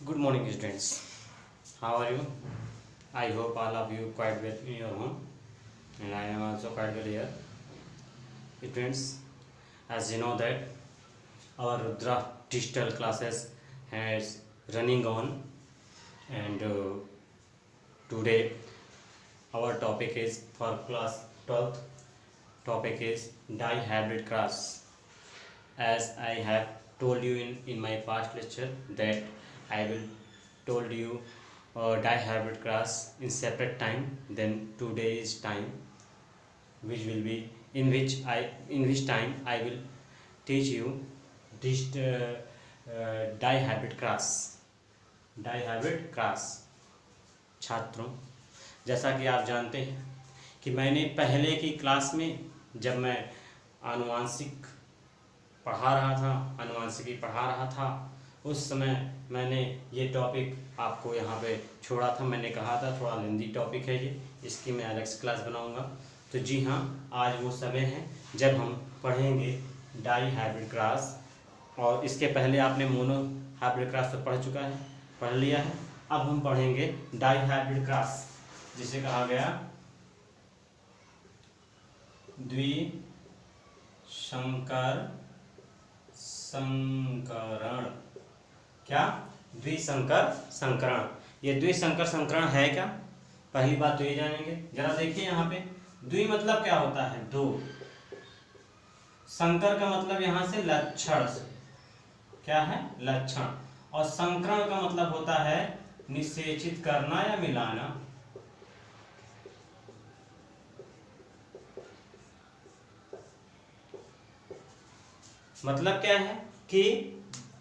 Good morning, students. How are you? I hope all of you quite well in your home, and I am also quite well here. Students, as you know that our Rudra digital classes has running on, and today our topic is for class 12th. Topic is dihybrid class. As I have told you in my past lecture that I will told you dihybrid class in separate time than today's time, which will be in which time I will teach you this dihybrid class छात्रों, जैसा कि आप जानते हैं कि मैंने पहले की क्लास में जब मैं आनुवांशिक अनुवांशिकी पढ़ा रहा था उस समय मैंने ये टॉपिक आपको यहाँ पे छोड़ा था। मैंने कहा था थोड़ा लेंदी टॉपिक है ये, इसकी मैं अलग से क्लास बनाऊँगा। तो जी हाँ, आज वो समय है जब हम पढ़ेंगे डाईहाइब्रिड क्लास। और इसके पहले आपने मोनो हाइब्रिड क्लास तो पढ़ लिया है। अब हम पढ़ेंगे डाईहाइब्रिड क्लास, जिसे कहा गया द्विसंकर संकरण। क्या? द्विसंकर संकरण। ये द्विसंकर संकरण है क्या? पहली बात तो ये जानेंगे। जरा देखिए यहाँ पे, द्वि मतलब क्या होता है? दो। संकर का मतलब यहाँ से लक्षण से, क्या है? लक्षण। और संकरण का मतलब होता है निषेचित करना या मिलाना। मतलब क्या है कि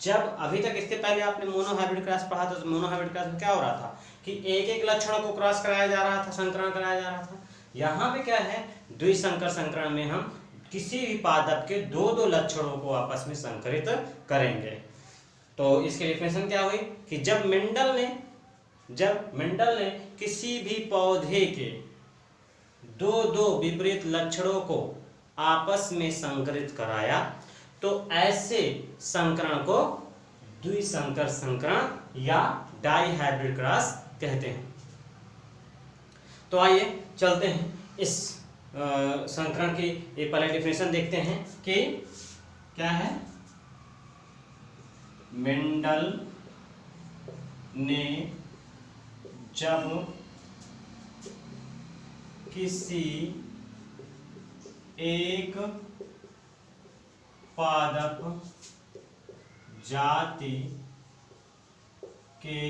जब अभी तक इसके पहले आपने मोनोहाइब्रिड क्रॉस पढ़ा था, तो मोनोहाइब्रिड क्रॉस में क्या हो रहा था कि एक एक लक्षण को क्रॉस कराया जा रहा था, संकरण कराया जा रहा था। यहाँ पे क्या है, द्विसंकर संकरण में हम किसी भी पादप के दो दो लक्षणों को आपस में संकरित करेंगे। तो इसकी डेफिनेशन क्या हुई कि जब मेंडल ने किसी भी पौधे के दो दो विपरीत लक्षणों को आपस में संकरित कराया, तो ऐसे संकरण को द्विसंकर संकरण या डाईहाइब्रिड क्रॉस कहते हैं। तो आइए चलते हैं इस संकरण की ये पहले डेफिनेशन देखते हैं कि क्या है। मेंडल ने जब किसी एक पादप जाति के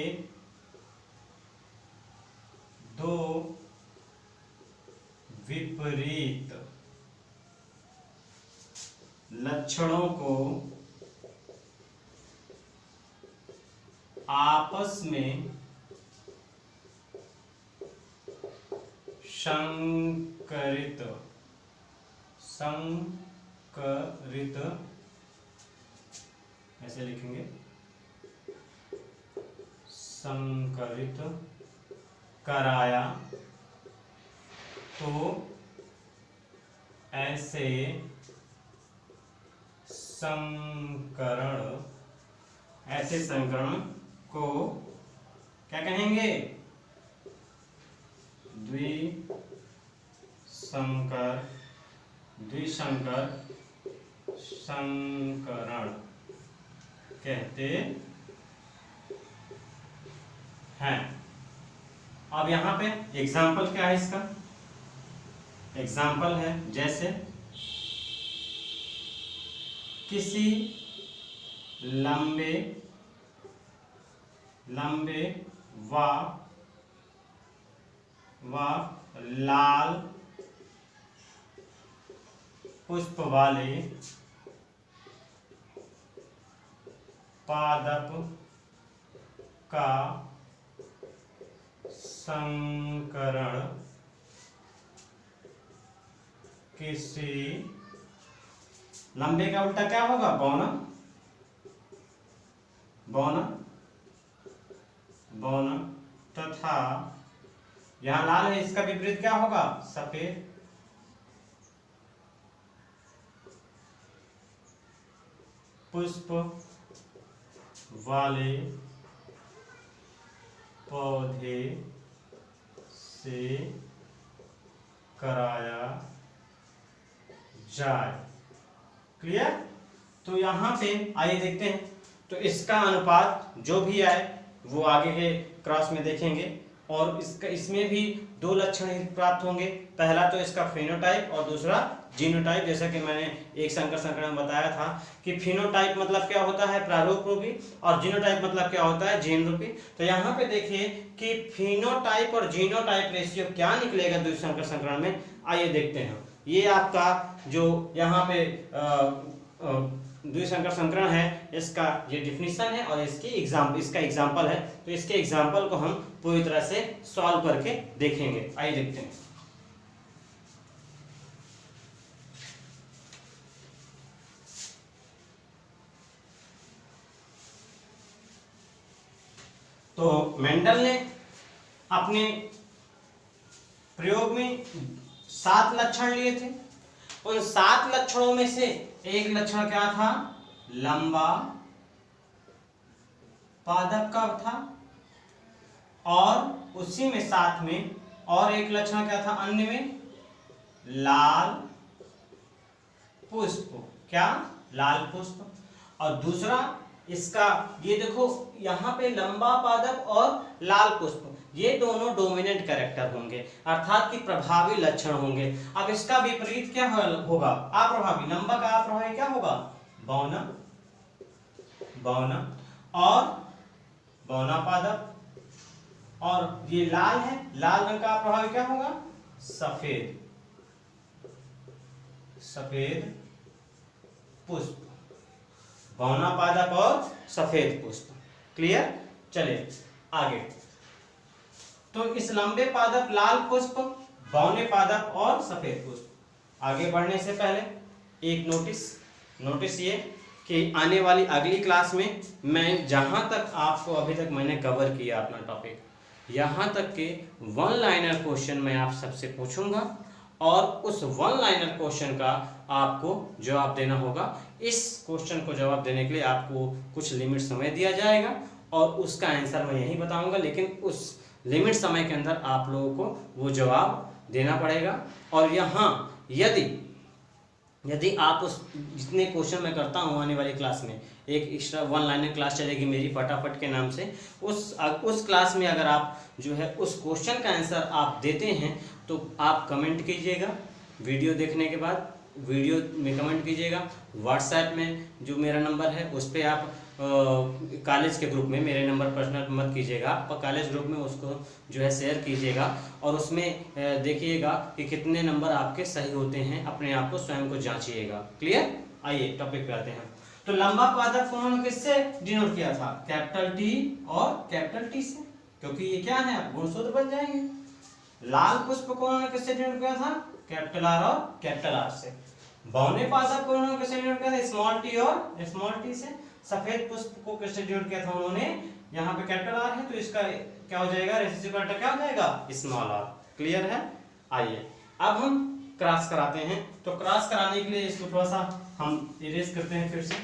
दो विपरीत लक्षणों को आपस में संकरित ऐसे लिखेंगे, संकरित कराया, तो ऐसे संकरण को क्या कहेंगे? द्विसंकर संकरण कहते हैं। अब यहाँ पे एग्जाम्पल क्या है इसका? एग्जाम्पल है जैसे किसी लंबे व लाल पुष्प वाले पादप का संकरण किसी लंबे का उल्टा क्या होगा? बौना तथा यहां लाल है, इसका विपरीत क्या होगा? सफेद। पुष्प वाले पौधे से कराया जाए। क्लियर? तो यहां पे आइए देखते हैं। तो इसका अनुपात जो भी आए वो आगे के क्रॉस में देखेंगे, और इसमें भी दो लक्षण ही प्राप्त होंगे। पहला तो इसका फेनोटाइप और दूसरा जीनोटाइप। जैसा कि मैंने एक संकर संकरण में बताया था कि फिनोटाइप मतलब क्या होता है, प्रारूप रूपी, और जीनोटाइप मतलब क्या होता है, जीन रूपी। तो यहाँ पे देखिए कि फिनोटाइप और जीनोटाइप रेशियो क्या निकलेगा द्विसंकर संकरण में। आइए देखते हैं। ये आपका जो यहाँ पे द्विसंकर संकरण है, इसका ये डिफिनीशन है और इसका एग्जाम्पल है। तो इसके एग्जाम्पल को हम पूरी तरह से सॉल्व करके देखेंगे। आइए देखते हैं। तो मेंडल ने अपने प्रयोग में 7 लक्षण लिए थे। उन 7 लक्षणों में से एक लक्षण क्या था, लंबा पादप का था, और उसी में साथ में और एक लक्षण क्या था अन्य में, लाल पुष्प। क्या? लाल पुष्प। और दूसरा इसका ये देखो यहां पे लंबा पादप और लाल पुष्प, ये दोनों डोमिनेंट कैरेक्टर होंगे, अर्थात कि प्रभावी लक्षण होंगे। अब इसका विपरीत क्या होगा, अप्रभावी। लंबा का अप्रभावी क्या होगा, बौना। बौना और बौना पादप। और ये लाल है, लाल रंग का अप्रभावी क्या होगा, सफेद। सफेद पुष्प। बौना पादप और सफेद पुष्प। क्लियर? चलिए आगे। तो इस लंबे पादप लाल पुष्प, बौने पादप और सफेद पुष्प। आगे बढ़ने से पहले एक नोटिस ये कि आने वाली अगली क्लास में मैं जहां तक आपको अभी तक मैंने कवर किया अपना टॉपिक, यहां तक के 1 लाइनर क्वेश्चन मैं आप सबसे पूछूंगा, और उस 1 लाइनर क्वेश्चन का आपको जवाब देना होगा। इस क्वेश्चन को जवाब देने के लिए आपको कुछ लिमिट समय दिया जाएगा, और उसका आंसर मैं यही बताऊंगा, लेकिन उस लिमिट समय के अंदर आप लोगों को वो जवाब देना पड़ेगा। और यहाँ यदि आप उस जितने क्वेश्चन मैं करता हूँ आने वाली क्लास में, एक एक्स्ट्रा 1 लाइनर क्लास चलेगी मेरी फटाफट के नाम से, उस क्लास में अगर आप जो है उस क्वेश्चन का आंसर आप देते हैं तो आप कमेंट कीजिएगा। वीडियो देखने के बाद वीडियो में कमेंट कीजिएगा। व्हाट्सएप में जो मेरा नंबर है उस पर आप कॉलेज के ग्रुप में, मेरे नंबर पर्सनल मत कीजिएगा, आप कॉलेज ग्रुप में उसको जो है शेयर कीजिएगा, और उसमें देखिएगा कि कितने नंबर आपके सही होते हैं, अपने आप को स्वयं को जांचिएगा। क्लियर? आइए टॉपिक पे आते हैं। तो लंबा पादप को उन्होंने किससे डिनोट किया था, कैपिटल टी और कैपिटल टी से, क्योंकि ये क्या है, गुणसूत्र बन जाएंगे। लाल पुष्प को उन्होंने किससे डिनोट किया था, कैपिटल आर और कैपिटल आर से। बौने पादप को उन्होंने किससे डिनोट किया था, स्मॉल टी और स्मॉल टी से। सफेद पुष्प को किससे डिनोट किया था उन्होंने, यहाँ पे कैपिटल आर है तो इसका क्या हो जाएगा, रेसिप्रोकल क्या हो जाएगा, स्मॉल आर। क्लियर है? आइए अब हम क्रॉस कराते हैं। तो क्रॉस कराने के लिए इसको थोड़ा सा हम इरेज करते हैं फिर से,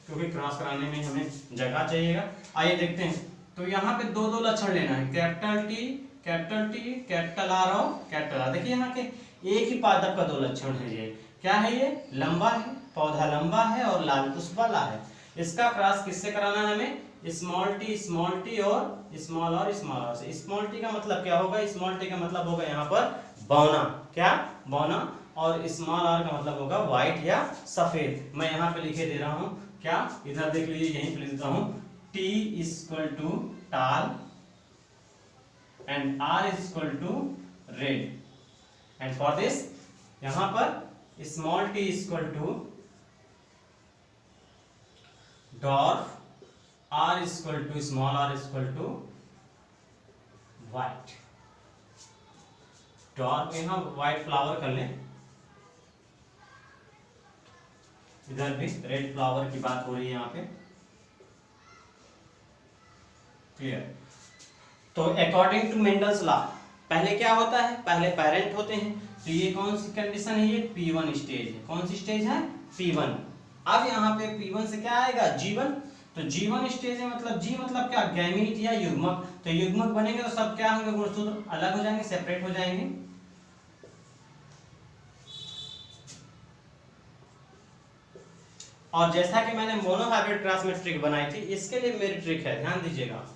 क्योंकि क्रॉस कराने में हमें जगह चाहिएगा। आइए देखते हैं। तो यहाँ पे दो लक्षण लेना है, कैपिटल टी, कैपिटल आर और कैपिटल आर। देखिए यहाँ के एक ही पादप का 2 लक्षण है। ये क्या है, ये लंबा है, पौधा लंबा है और लाल पुष्प वाला है। इसका क्रॉस किससे कराना है हमें, स्मॉल टी और स्मॉल आर से। स्मॉल टी का मतलब क्या होगा, स्मॉल टी का मतलब होगा यहाँ पर बौना, क्या, बौना, और स्मॉल आर का मतलब होगा व्हाइट या सफेद। मैं यहाँ पे लिखे दे रहा हूँ, क्या, इधर देख लीजिए, यहीं पे लिख देता हूँ, T equal to tall and R equal to red. And for this यहाँ पर small t equal to dwarf, R equal to small r equal to white. Dwarf यहाँ व्हाइट फ्लावर कर लें, इधर भी रेड फ्लावर की बात हो रही है यहाँ पे। क्लियर? तो अकॉर्डिंग टू मेंडल्स लॉ पहले क्या होता है, पहले पेरेंट होते हैं। तो ये कौन सी कंडीशन है, ये P1 स्टेज है। कौन सी स्टेज है, P1। अब यहाँ पे P1 से क्या आएगा, G1। तो G1 स्टेज है, मतलब G मतलब क्या, गैमीट या युग्मक। तो युग्मक बनेंगे तो सब क्या होंगे, गुणसूत्र अलग हो जाएंगे, सेपरेट हो जाएंगे। और जैसा कि मैंने मोनोहाइब्रिड क्रॉस में ट्रिक बनाई थी, इसके लिए मेरी ट्रिक है, ध्यान दीजिएगा।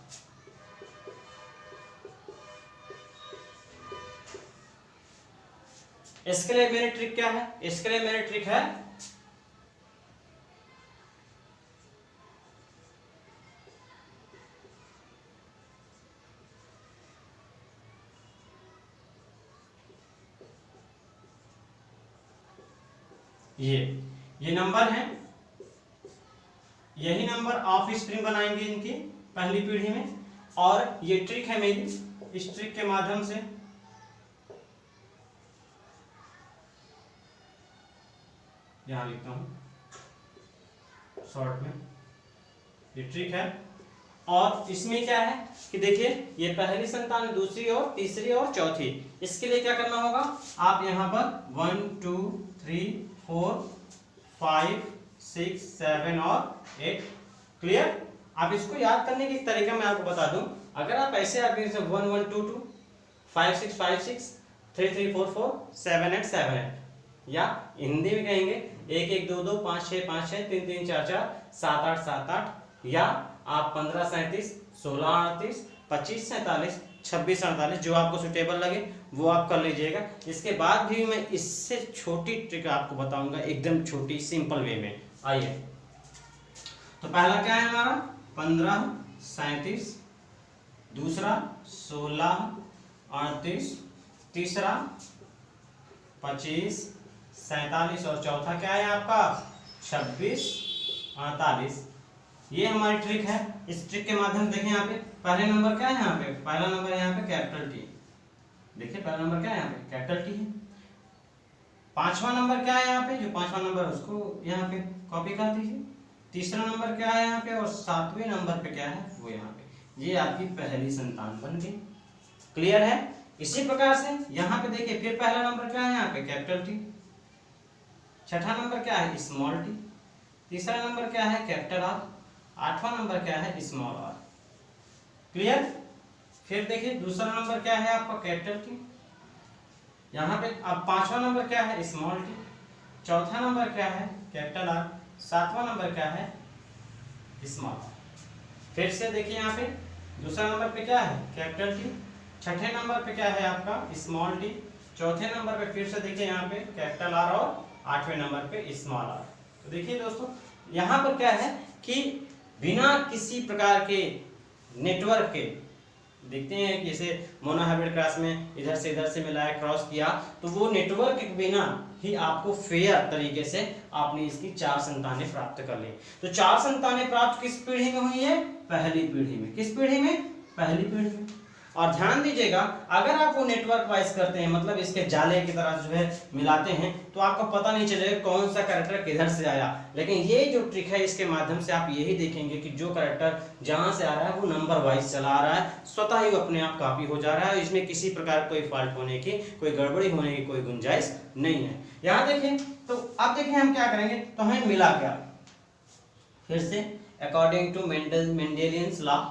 इसके लिए मेरी ट्रिक क्या है, इसके लिए मेरी ट्रिक है ये नंबर है, यही नंबर ऑफ स्प्रिंग बनाएंगे इनकी पहली पीढ़ी में, और ये ट्रिक है मेरी, इस ट्रिक के माध्यम से यहां लिखता हूं शॉर्ट में, ये ट्रिक है। और इसमें क्या है कि देखिए, ये पहली संतान, दूसरी और तीसरी और चौथी, इसके लिए क्या करना होगा, आप यहां पर 1 2 3 4 5 6 7 और 8, क्लियर। आप इसको याद करने की तरीका मैं आपको बता दूं, अगर आप ऐसे आगे से 1 1 2 2 5 6 5 6 3 3 4 4 7 8 7 8, या हिंदी में कहेंगे 1 1 2 2 5 6 5 6 3 3 4 4 7 8 7 8, या आप 15 37 16 38 25 47 26 48, जो आपको सुटेबल लगे वो आप कर लीजिएगा। इसके बाद भी मैं इससे छोटी ट्रिक आपको बताऊंगा, एकदम छोटी सिंपल वे में। आइए, तो पहला क्या है हमारा 15 37, दूसरा 16 38, तीसरा 25 47, और चौथा क्या है आपका 26 48। ये हमारी ट्रिक है। इस ट्रिक के माध्यम से देखिए, यहाँ पे पहले नंबर क्या है, यहाँ पे पहला नंबर यहाँ पे कैपिटल टी, देखिए पहला नंबर क्या है यहाँ पे कैपिटल टी है। पांचवा नंबर क्या है यहाँ पे, जो पांचवा नंबर उसको यहाँ पे कॉपी कर दीजिए। तीसरा नंबर क्या है यहाँ पे, और सातवें नंबर पे क्या है वो यहाँ पे। ये आपकी पहली संतान बन गई, क्लियर है। इसी प्रकार से यहाँ पे देखिए, फिर पहला नंबर क्या है यहाँ पे कैपिटल टी, छठा नंबर क्या है स्मॉल टी, तीसरा नंबर क्या है कैपिटल आर, आठवां नंबर क्या है स्मॉल आर, क्लियर। फिर देखिए दूसरा नंबर क्या है आपका कैपिटल टी, यहाँ पे अब पांचवा नंबर क्या है स्मॉल टी, चौथा नंबर क्या है कैपिटल आर, सातवां नंबर क्या है स्मॉल आर। फिर से देखिए यहाँ पे दूसरा नंबर पे क्या है कैपिटल टी, छठे नंबर पे क्या है आपका स्मॉल टी, चौथे नंबर पे फिर से देखिए यहाँ पे कैपिटल आर, और आठवें नंबर पे स्मॉल आर। तो देखिए दोस्तों, यहाँ पर क्या है कि बिना किसी प्रकार के नेटवर्क के, देखते हैं कि जैसे मोनोहाइब्रिड क्रॉस में इधर से मिलाया, क्रॉस किया, तो वो नेटवर्क के बिना ही आपको फेयर तरीके से आपने इसकी 4 संतानें प्राप्त कर ली। तो 4 संतानें प्राप्त किस पीढ़ी में हुई है, पहली पीढ़ी में। किस पीढ़ी में, पहली पीढ़ी में। और ध्यान दीजिएगा, अगर आप वो नेटवर्क वाइज करते हैं, मतलब इसके जाले की तरह जो है मिलाते हैं, तो आपको पता नहीं चलेगा कौन सा कैरेक्टर किधर से आया। लेकिन ये जो ट्रिक है, इसके माध्यम से आप यही देखेंगे कि जो कैरेक्टर जहां से आ रहा है वो नंबर वाइज चला आ रहा है, स्वतः ही अपने आप कॉपी हो जा रहा है। इसमें किसी प्रकार कोई फॉल्ट होने की, कोई गड़बड़ी होने की कोई गुंजाइश नहीं है। यहाँ देखें, तो अब देखें हम क्या करेंगे, तो हमें मिला क्या, फिर से अकॉर्डिंग टू मेंडेलियंस लॉ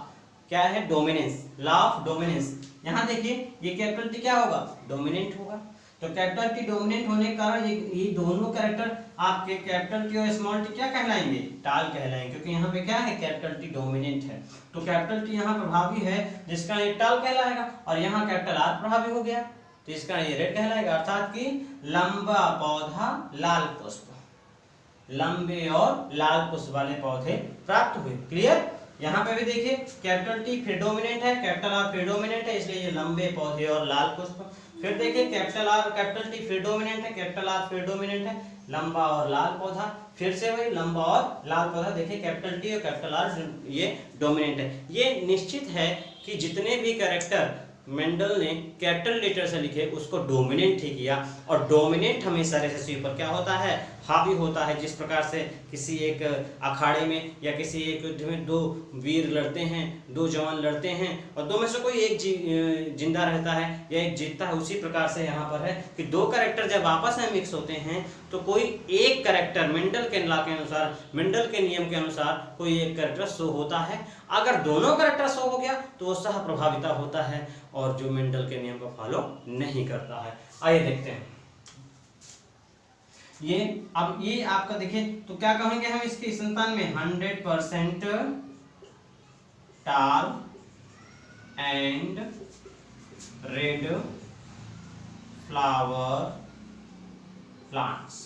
क्या है, डोमिनेंस, लॉ ऑफ डोमिनेंस। यहाँ देखिए ये कैपिटल टी क्या होगा, डोमिनेंट होगा। तो कैपिटल टी डोमिनेंट होने के कारण ये दोनों कैरेक्टर आपके कैपिटल टी और स्मॉल टी क्या कहलाएंगे, टाल कहलाएंगे, क्योंकि यहाँ पे क्या है कैपिटल टी डोमिनेंट है। तो कैपिटल टी यहाँ प्रभावी है, जिसका ये टाल कहलाएगा, और यहाँ कैपिटल आर प्रभावी हो गया, तो इसका ये रेड कहलाएगा। अर्थात कि लंबा पौधा लाल पुष्प, लंबे और लाल पुष्प वाले पौधे प्राप्त हुए, क्लियर। यहाँ पे भी देखिए कैपिटल टी फिर डोमिनेंट है, कैपिटल आर फिर डोमिनेंट है, इसलिए ये लंबे पौधे और लाल पुष्प। फिर देखिए कैपिटल टी फिर डोमिनेंट है, कैपिटल आर फिर डोमिनेंट है, लंबा और लाल पौधा। फिर से वही लंबा और लाल पौधा, देखिए कैपिटल टी और कैपिटल आर ये डोमिनेंट है। ये निश्चित है कि जितने भी कैरेक्टर मेंडल ने कैपिटल लेटर से लिखे उसको डोमिनेंट ही किया, और डोमिनेंट हमेशा रेसेसिव पर क्या होता है, हावी होता है। जिस प्रकार से किसी एक अखाड़े में या किसी एक युद्ध में दो वीर लड़ते हैं, दो जवान लड़ते हैं और दो में से कोई एक जिंदा रहता है या एक जीतता है, उसी प्रकार से यहाँ पर है कि दो कैरेक्टर जब आपस में मिक्स होते हैं तो कोई एक कैरेक्टर मेंडल के लॉ के अनुसार, मेंडल के नियम के अनुसार कोई एक कैरेक्टर शो होता है। अगर दोनों कैरेक्टर शो हो गया तो वो सह प्रभाविता होता है और जो मेंडल के नियम को फॉलो नहीं करता है। आइए देखते हैं ये। अब ये आपका देखिए तो क्या कहेंगे हम इसके संतान में 100% टाल एंड रेड फ्लावर प्लांट्स।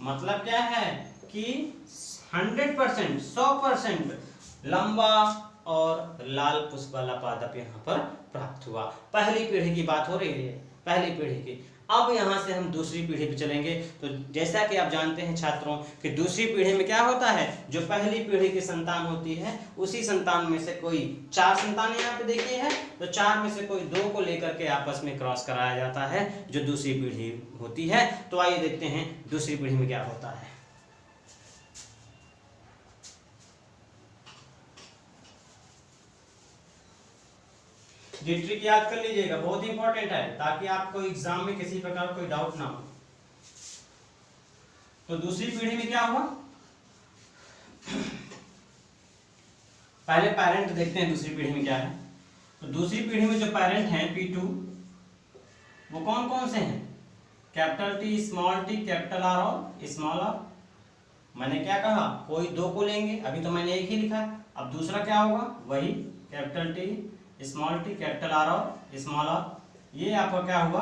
मतलब क्या है कि 100% 100% लंबा और लाल पुष्प वाला पादप यहाँ पर प्राप्त हुआ। पहली पीढ़ी की बात हो रही है, पहली पीढ़ी की। अब यहाँ से हम दूसरी पीढ़ी पे चलेंगे। तो जैसा कि आप जानते हैं छात्रों कि दूसरी पीढ़ी में क्या होता है, जो पहली पीढ़ी की संतान होती है उसी संतान में से कोई 4 संतान यहाँ पे देखिए है, तो 4 में से कोई 2 को लेकर के आपस में क्रॉस कराया जाता है जो दूसरी पीढ़ी होती है। तो आइए देखते हैं दूसरी पीढ़ी में क्या होता है। ये ट्रिक याद कर लीजिएगा, बहुत इंपॉर्टेंट है ताकि आपको एग्जाम में किसी प्रकार कोई डाउट ना हो। तो दूसरी पीढ़ी में क्या हुआ, पहले पेरेंट देखते हैं दूसरी पीढ़ी में क्या है। तो दूसरी पीढ़ी में जो पेरेंट हैं P2 वो कौन कौन से हैं, capital T, small t, capital R और स्मॉल r। मैंने क्या कहा, कोई 2 को लेंगे, अभी तो मैंने एक ही लिखा है। अब दूसरा क्या होगा, वही capital T, small t, capital R और स्मॉल r। ये आपका क्या हुआ,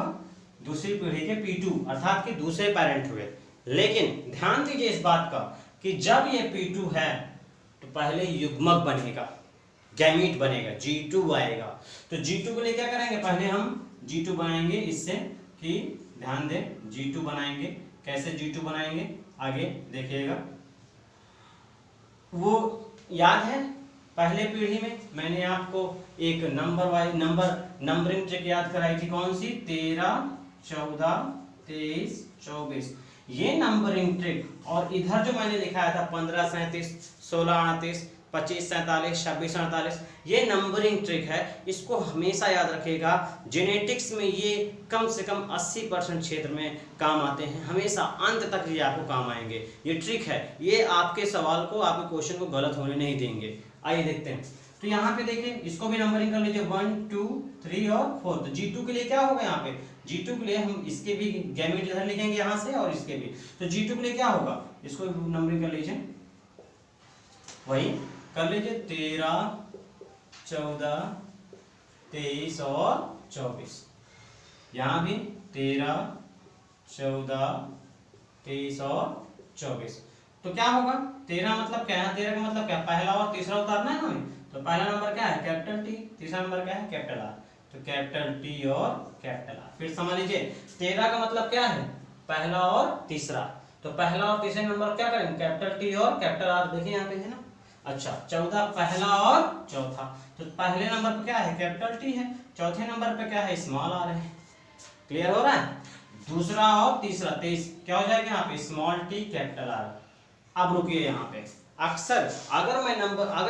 दूसरी पीढ़ी के P2 अर्थात कि दूसरे पेरेंट हुए। लेकिन ध्यान दीजिए इस बात का कि जब ये P2 है तो पहले युग्मक बनेगा, गैमीट बनेगा, G2 आएगा। तो G2 के लिए क्या करेंगे, पहले हम G2 बनाएंगे इससे कि ध्यान दें, G2 बनाएंगे। कैसे G2 बनाएंगे आगे देखिएगा। वो याद है पहले पीढ़ी में मैंने आपको एक नंबर वाइज नंबरिंग ट्रिक याद कराई थी, कौन सी, 13, 14, 23, 24। ये नंबरिंग ट्रिक और इधर जो मैंने लिखाया था 15, 37, 16, 38, 25, 47, 26, 48, ये नंबरिंग ट्रिक है। इसको हमेशा याद रखिएगा। जेनेटिक्स में ये कम से कम 80% क्षेत्र में काम आते हैं, हमेशा अंत तक ये आपको काम आएंगे। ये ट्रिक है, ये आपके सवाल को, आपके क्वेश्चन को गलत होने नहीं देंगे। आइए देखते हैं। तो यहाँ पे देखिए इसको भी नंबरिंग कर लीजिए 1, 2, 3 और 4। तो G2 के लिए क्या होगा, यहाँ पे G2 के लिए हम इसके भी गैमेट इधर लिखेंगे यहाँ से और इसके भी। तो G2 के लिए क्या होगा, इसको नंबरिंग कर लीजिए, वही कर लीजिए 13, 14, 23 और 24। यहाँ भी 13, 14, 23 और 24। तो क्या होगा, 13 मतलब क्या है, 13 का मतलब क्या, पहला और तीसरा उतारना है हमें। तो पहला नंबर क्या है, कैपिटल T, तीसरा नंबर क्या है, कैपिटल R। तो कैपिटल T और कैपिटल R। फिर समझ लीजिए 13 का मतलब क्या है, पहला और तीसरा। तो पहला और तीसरे नंबर क्या करेंगे, कैपिटल T और कैपिटल R। देखिए यहाँ पे है ना। अच्छा 14 पहला और चौथा। तो पहले नंबर पे क्या है, कैपिटल T है, चौथे नंबर पे क्या है, स्मॉल r है। क्लियर हो रहा है। दूसरा और तीसरा 23 क्या हो जाएगा यहाँ पे, स्मॉल t कैपिटल R। अब रुकिए यहाँ पे, अक्सर अगर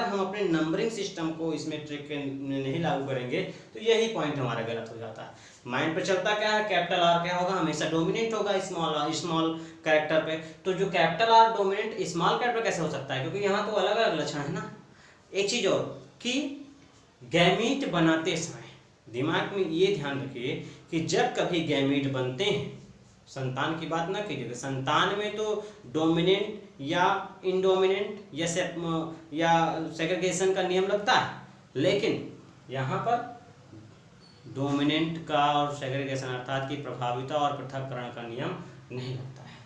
हम अपने नंबरिंग सिस्टम को इसमें ट्रिक में नहीं लागू करेंगे तो यही पॉइंट हमारा गलत हो जाता है। माइंड पे चलता क्या है, कैपिटल R क्या होगा, हमेशा डोमिनेंट होगा स्मॉल कैरेक्टर पे। तो जो capital R dominant small character कैसे हो सकता है, क्योंकि यहाँ तो अलग अलग लक्षण है ना। एक चीज और कि गैमीट बनाते समय दिमाग में ये ध्यान रखिए कि जब कभी गैमीट बनते हैं, संतान की बात ना कीजिए, संतान में तो डोमिनेंट या इंडोमिनेंट या सेग्रीगेशन का नियम लगता है, लेकिन यहाँ पर डोमिनेंट का और सेग्रीगेशन अर्थात की प्रभाविता और पृथक्करण का नियम नहीं लगता है।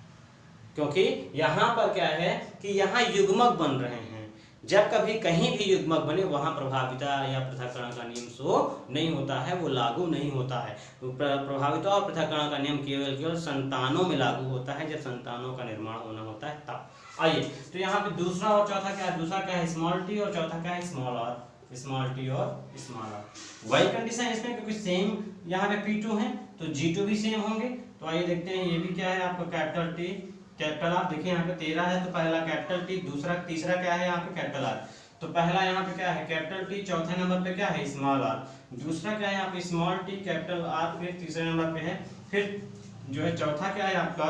क्योंकि यहाँ पर क्या है कि यहाँ युग्मक बन रहे हैं। जब कभी कहीं भी युग्मक बने वहाँ प्रभाविता या पृथक्करण का नियम शो नहीं होता है, वो लागू नहीं होता है। प्रभाविता और पृथक्करण का नियम केवल संतानों में लागू होता है, जब संतानों का निर्माण होना होता है तब। आइए तो यहाँ पे दूसरा और चौथा क्या है, दूसरा क्या है स्मॉल t और चौथा क्या है स्मॉल r, स्मॉल t और स्मॉल r। वही कंडीशन इसमें, क्योंकि सेम यहाँ पे P2 है तो G2 भी सेम होंगे। तो आइए देखते हैं, ये भी क्या है आपका कैपिटल T, कैपिटल आर। देखिए यहाँ पे 13 है तो पहला कैपिटल टी, दूसरा तीसरा क्या है यहाँ पे कैपिटल आर। तो पहला यहाँ पे क्या है कैपिटल टी, चौथे नंबर पे क्या है स्मॉल आर, दूसरा क्या है यहाँ पे स्मॉल टी कैपिटल आर, फिर तीसरे नंबर पे है, फिर जो है चौथा क्या है आपका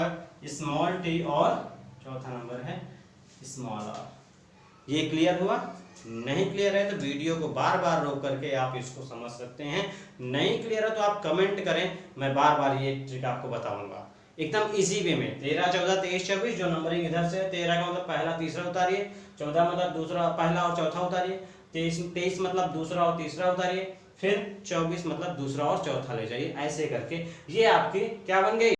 स्मॉल टी और चौथा नंबर है स्मॉल आर। ये क्लियर हुआ? नहीं क्लियर है तो वीडियो को बार बार रोक करके आप इसको समझ सकते हैं। नहीं क्लियर है तो आप कमेंट करें, मैं बार बार ये ट्रिक आपको बताऊंगा एकदम इजी वे में। 13 14 23 24 जो नंबरिंग इधर से है, 13 का मतलब पहला तीसरा उतारिए, 14 मतलब दूसरा पहला और चौथा उतारिए, 23 मतलब दूसरा और तीसरा उतारिए, फिर 24 मतलब दूसरा और चौथा ले जाइए। ऐसे करके ये आपकी क्या बन गई